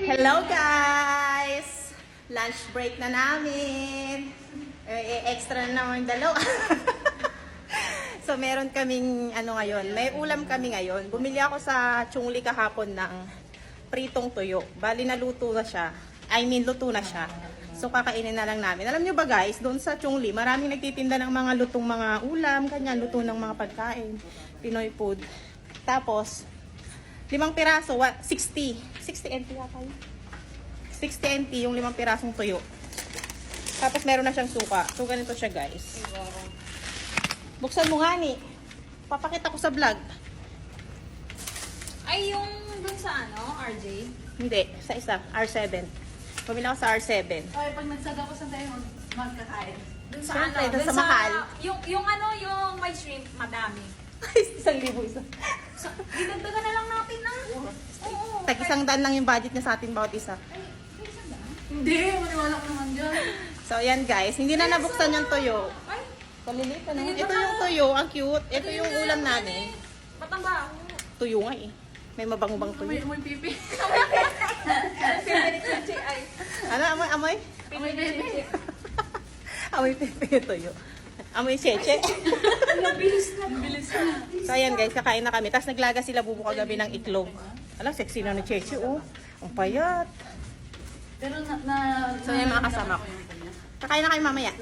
Hello guys! Lunch break na namin. Extra na naman yung dalawa. So meron kaming ngayon, may ulam kami ngayon. Bumili ako sa Chungli kahapon ng pritong tuyo. Bali naluto na siya. Luto na siya. So kakainin na lang namin. Alam nyo ba guys, doon sa Chungli, maraming nagtitinda ng mga lutong mga ulam, ganyan, luto ng mga pagkain, Pinoy food. Tapos 5 piraso, 60 NT yata yun. 60 NT yung 5 pirasong tuyo. Tapos meron na siyang suka. So ganito siya guys. Buksan mo nga ni. Papakita ko sa vlog. Ay, yung dun sa RJ? Hindi, sa isa, R7. Pumila ko sa R7. Ay, pag nagsaga ko sa tayo, magkakain. Dun sa Siyempre, dun sa mahal. Yung may shrimp, madami. Ay, 1,000 isa. So, dinagdagan na lang natin na. Oo. Tag 100 lang yung budget niya sa atin bawat isa. Hindi, maniwala ko naman dyan. So ayan guys, hindi na nabuksan yung tuyo. Ay, Palilit ano? Ito yung tuyo, ang cute. Ito yung ulam namin. ba't ang baho? Tuyo nga eh. May mabang-bang Amoy, tuyo. amoy pipi. Ay, Ano, amoy? Amoy? Amoy pipi. Amoy pepe yung tuyo. Amoy cheche. nabilis na. Bilis na. So ayan guys, kakain na kami. Tapos naglaga sila bubo kagabi ng itlog. Alam, sexy na ni Cheche oh. Ang payat. Pero So yan mga kasama ko. Kakain na kayo mamaya.